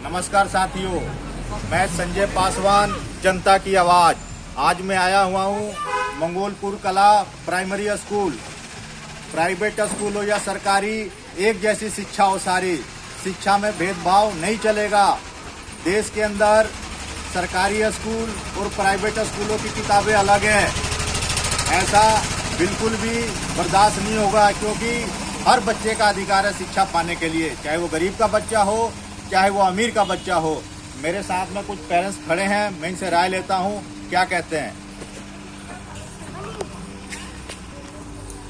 नमस्कार साथियों, मैं संजय पासवान, जनता की आवाज़। आज मैं आया हुआ हूँ मंगोलपुर कला प्राइमरी स्कूल। प्राइवेट स्कूल हो या सरकारी, एक जैसी शिक्षा हो सारी। शिक्षा में भेदभाव नहीं चलेगा। देश के अंदर सरकारी स्कूल और प्राइवेट स्कूलों की किताबें अलग हैं। ऐसा बिल्कुल भी बर्दाश्त नहीं होगा, क्योंकि हर बच्चे का अधिकार है शिक्षा पाने के लिए, चाहे वो गरीब का बच्चा हो चाहे वो अमीर का बच्चा हो। मेरे साथ में कुछ पेरेंट्स खड़े हैं, मैं इनसे राय लेता हूं, क्या कहते हैं।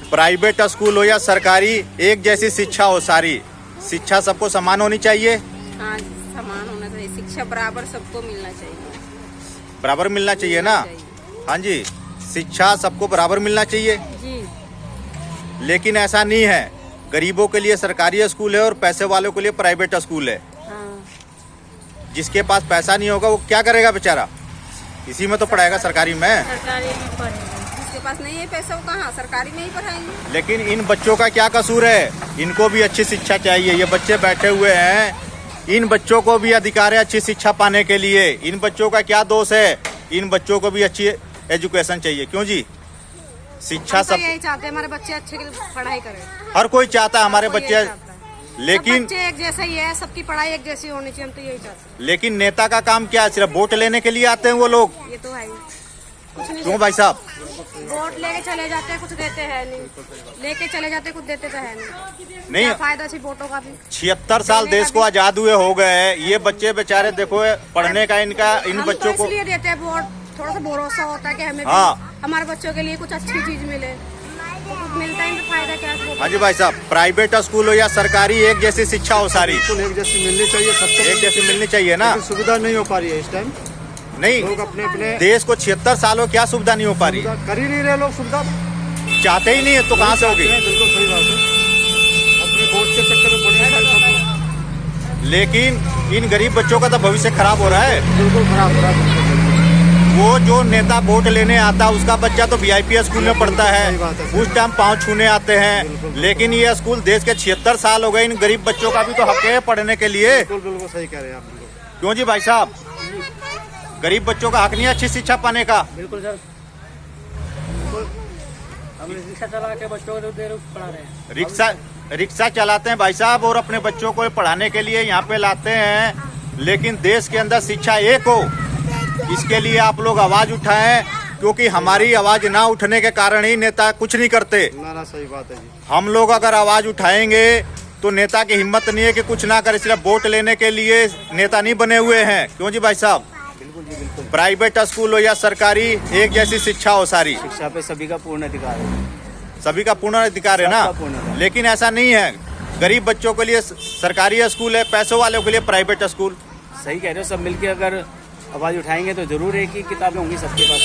प्राइवेट स्कूल हो या सरकारी, एक जैसी शिक्षा हो सारी। शिक्षा सबको समान होनी चाहिए। हाँ, समान होना चाहिए। शिक्षा बराबर सबको मिलना चाहिए। बराबर मिलना चाहिए ना। हाँ जी, शिक्षा सबको बराबर मिलना चाहिए जी। लेकिन ऐसा नहीं है। गरीबों के लिए सरकारी स्कूल है और पैसे वालों के लिए प्राइवेट स्कूल है। हाँ। जिसके पास पैसा नहीं होगा वो क्या करेगा बेचारा? इसी में तो पढ़ाएगा, सरकारी में। सरकारी में पढ़ेगा। जिसके पास नहीं है पैसा वो कहाँ, सरकारी में ही पढ़ाएंगे। लेकिन इन बच्चों का क्या कसूर है? इनको भी अच्छी शिक्षा चाहिए। ये बच्चे बैठे हुए हैं, इन बच्चों को भी अधिकार है अच्छी शिक्षा पाने के लिए। इन बच्चों का क्या दोष है? इन बच्चों को भी अच्छी एजुकेशन चाहिए। क्यों जी? शिक्षा सब यही चाहते हैं हमारे बच्चे अच्छे पढ़ाई करें। हर कोई चाहता है हमारे बच्चे, लेकिन बच्चे एक जैसे ही है, सबकी पढ़ाई एक जैसी होनी चाहिए। हम तो यही चाहते हैं। लेकिन नेता का काम क्या है? सिर्फ वोट लेने के लिए आते हैं वो लोग। ये तो है ही। कुछ नहीं। क्यों भाई साहब? वोट लेके चले जाते हैं, कुछ देते हैं नहीं। लेके चले जाते कुछ देते तो है नहीं। नहीं, फायदा सी वोटों का भी। 76 साल देश को आजाद हुए हो गए। ये बच्चे बेचारे देखो, पढ़ने का इनका, इन बच्चों को इसलिए देते हैं वोट, थोड़ा सा भरोसा होता है कि हमें हाँ, हमारे बच्चों के लिए कुछ अच्छी चीज मिले। तो कुछ मिलता है तो फायदा क्या है? हाँ जी भाई साहब। प्राइवेट स्कूल हो या सरकारी, एक जैसी शिक्षा हो सारी। एक जैसी मिलनी चाहिए, सबको एक जैसी मिलनी चाहिए ना। सुविधा नहीं हो पा रही है इस टाइम। नहीं, लोग अपने अपने देश को 76 सालों क्या सुविधा नहीं हो पा रही? कर ही नहीं रहे लोग सुविधा। चाहते ही नहीं है तो कहाँ से होगी? बिल्कुल सही बात है। अपने वोट के चक्कर में पड़े हैं सब। लेकिन इन गरीब बच्चों का तो भविष्य खराब हो रहा है। बिल्कुल खराब हो रहा है। वो जो नेता वोट लेने आता है उसका बच्चा तो VIP स्कूल में पढ़ता है, सही बात है। उस टाइम पाँव छूने आते हैं। बिल्कुल। लेकिन ये स्कूल देश के 76 साल हो गए, इन गरीब बच्चों का भी तो हक है पढ़ने के लिए। बिल्कुल सही कह रहे हैं आप। बिल्कुल क्यों जी भाई साहब? गरीब बच्चों का हक नहीं है अच्छी शिक्षा पाने का? बिल्कुल सर। हम रिक्शा चला के बच्चों को देर पढ़ा रहे हैं। रिक्शा चलाते हैं भाई साहब, और अपने बच्चों को पढ़ाने के लिए यहाँ पे लाते हैं। लेकिन देश के अंदर शिक्षा एक हो, इसके लिए आप लोग आवाज उठाएं, क्योंकि हमारी आवाज ना उठने के कारण ही नेता कुछ नहीं करते। ना सही बात है जी। हम लोग अगर आवाज उठाएंगे तो नेता की हिम्मत नहीं है कि कुछ ना करे। सिर्फ वोट लेने के लिए नेता नहीं बने हुए हैं। क्यों जी भाई साहब? बिल्कुल जी बिल्कुल। प्राइवेट स्कूल हो या सरकारी, एक जैसी शिक्षा हो सारी। शिक्षा पे सभी का पूर्ण अधिकार है। सभी का पूर्ण अधिकार है ना। सबका पूर्ण अधिकार। लेकिन ऐसा नहीं है। गरीब बच्चों के लिए सरकारी स्कूल है, पैसों वालों के लिए प्राइवेट स्कूल। सही कह रहे हो। सब मिलके अगर आवाज उठाएंगे तो जरूर एक ही किताबें होंगी सबके पास।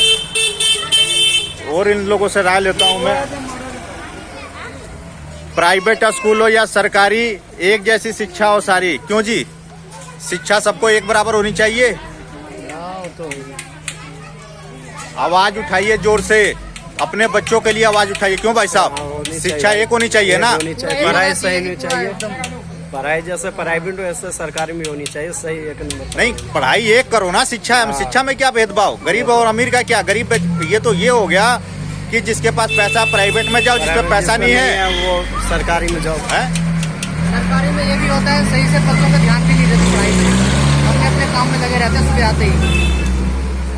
और इन लोगों से राय लेता हूं मैं। प्राइवेट स्कूल हो या सरकारी, एक जैसी शिक्षा हो सारी। क्यों जी? शिक्षा सबको एक बराबर होनी चाहिए। आवाज उठाइए जोर से, अपने बच्चों के लिए आवाज उठाइए। क्यों भाई साहब? शिक्षा एक होनी चाहिए ना। पढ़ाई सही नहीं चाहिए। पढ़ाई जैसे प्राइवेट वैसे सरकारी में होनी चाहिए। सही एक नंबर। नहीं, पढ़ाई एक करो ना। शिक्षा में क्या भेदभाव? गरीब और अमीर का क्या? गरीब ये तो ये हो गया कि जिसके पास पैसा प्राइवेट में जाओ, जिसपे पैसा नहीं है वो सरकारी में जाओ। है? सरकारी में ये भी होता है, सही से बच्चों का ध्यान भी नहीं देते पढ़ाई में। अपने अपने काम में लगे रहते हैं सुबह आते ही।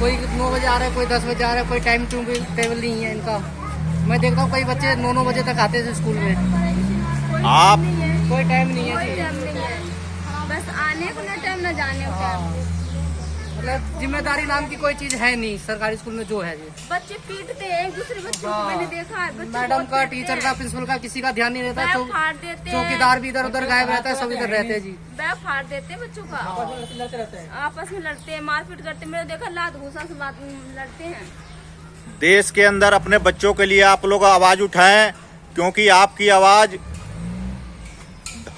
कोई 9 बजे आ रहा है, कोई 10 बजे आ रहा है, कोई टाइम टेबल नहीं है इनका। मैं देखता हूँ कई बच्चे 9 बजे तक आते थे स्कूल में। आप कोई टाइम नहीं है जी। बस आने को ना टाइम, ना जाने को टाइम। मतलब जिम्मेदारी नाम की कोई चीज है नहीं सरकारी स्कूल में जो है जी। बच्चे पीटते हैं एक दूसरे बच्चों को, मैंने देखा है। बच्चे मैडम बहुत का, पीटते टीचर हैं। का, प्रिंसिपल का किसी का ध्यान नहीं रहता। बैग फाड़ देते हैं। चौकीदार भी इधर उधर गायब रहता है, सब इधर रहते हैं जी। बैग फाड़ देते हैं बच्चों का। आपस में लड़ते हैं, मारपीट करते हैं। मैंने देखा लात घूसा से बात लड़ते हैं। देश के अंदर अपने बच्चों के लिए आप लोग आवाज उठाएं, क्योंकि आपकी आवाज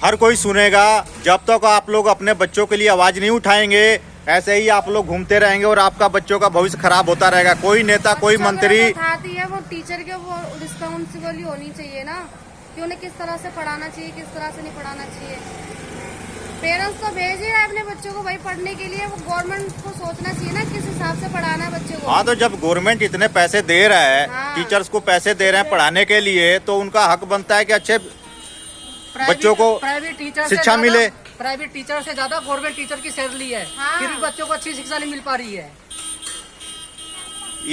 हर कोई सुनेगा। जब तक आप लोग अपने बच्चों के लिए आवाज नहीं उठाएंगे, ऐसे ही आप लोग घूमते रहेंगे और आपका बच्चों का भविष्य खराब होता रहेगा। कोई नेता, कोई मंत्री उठाती है वो टीचर के, वो रिस्पॉन्सिबल होनी चाहिए ना कि उन्हें किस तरह से पढ़ाना चाहिए, किस तरह से नहीं पढ़ाना चाहिए। पेरेंट्स तो भेज ही रहे हैं अपने बच्चों को भाई पढ़ने के लिए। वो गवर्नमेंट को सोचना चाहिए ना किस हिसाब से पढ़ाना है बच्चों को। हाँ, तो जब गवर्नमेंट इतने पैसे दे रहा है, हाँ। टीचर्स को पैसे दे रहे हैं पढ़ाने के लिए, तो उनका हक बनता है कि अच्छे बच्चों को प्राइवेट टीचर शिक्षा मिले। प्राइवेट टीचर से ज्यादा गवर्नमेंट टीचर की सैलरी है, हाँ। फिर भी बच्चों को अच्छी शिक्षा नहीं मिल पा रही है।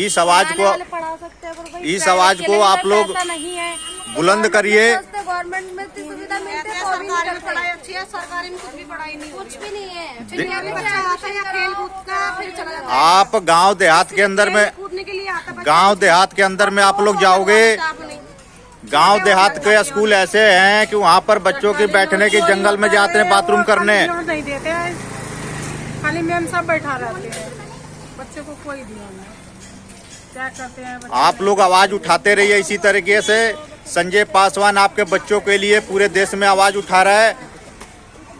इस आवाज को पढ़ा सकते हैं, पर भाई इस प्राइवेट आवाज के को लिए आप लोग पैसा नहीं है। बुलंद करिए। गवर्नमेंट में इतनी सुविधा मिलती है तो भी नहीं करते। अच्छी है, सरकारी में कुछ भी पढ़ाई नहीं कुछ भी नहीं है। फिर यहाँ पे बच्चा आता है खेल कूद का, फिर चला जाता है। आप गांव देहात के अंदर में कूदने के लिए आता है गांव देहात के अंदर में आप लोग जाओगे, गांव देहात के स्कूल ऐसे हैं कि वहाँ पर बच्चों की बैठने की जंगल में जाते हैं बाथरूम करने। नहीं देते हैं, खाली मैम सब बैठा रहते हैं, बच्चे को कोई ध्यान नहीं। क्या करते हैं बच्चे? आप लोग आवाज उठाते रहिए इसी तरीके से। संजय पासवान आपके बच्चों के लिए पूरे देश में आवाज उठा रहा है।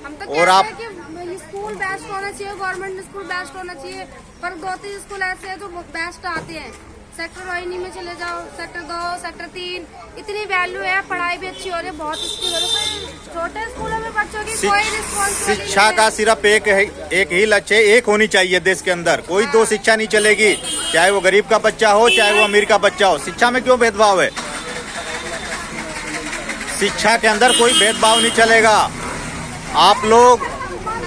हम तो और आप कहते हैं कि स्कूल बेस्ट होना चाहिए, गवर्नमेंट स्कूल बेस्ट होना चाहिए, पर 2-3 स्कूल ऐसे हैं जो बेस्ट आते हैं। सेक्टर वाइनी में चले जाओ, सेक्टर 2, सेक्टर 3, इतनी वैल्यू है, पढ़ाई भी अच्छी हो रही है, बहुत अच्छी हो रही है। छोटे स्कूलों में बच्चों की कोई रिस्पॉन्सिबिलिटी शिक्षा का सिर्फ एक ही लक्ष्य है, एक होनी चाहिए देश के अंदर। कोई दो शिक्षा नहीं चलेगी, चाहे वो गरीब का बच्चा हो चाहे वो अमीर का बच्चा हो। शिक्षा में क्यों भेदभाव है? शिक्षा के अंदर कोई भेदभाव नहीं चलेगा। आप लोग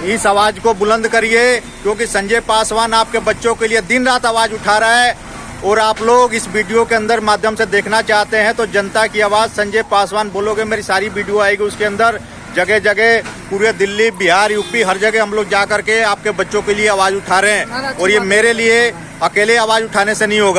इस आवाज को बुलंद करिए, क्योंकि संजय पासवान आपके बच्चों के लिए दिन रात आवाज उठा रहा है। और आप लोग इस वीडियो के अंदर माध्यम से देखना चाहते हैं तो जनता की आवाज संजय पासवान बोलोगे, मेरी सारी वीडियो आएगी उसके अंदर। जगह जगह पूरे दिल्ली, बिहार, यूपी हर जगह हम लोग जा करके आपके बच्चों के लिए आवाज उठा रहे हैं। और ये मेरे लिए अकेले आवाज उठाने से नहीं होगा।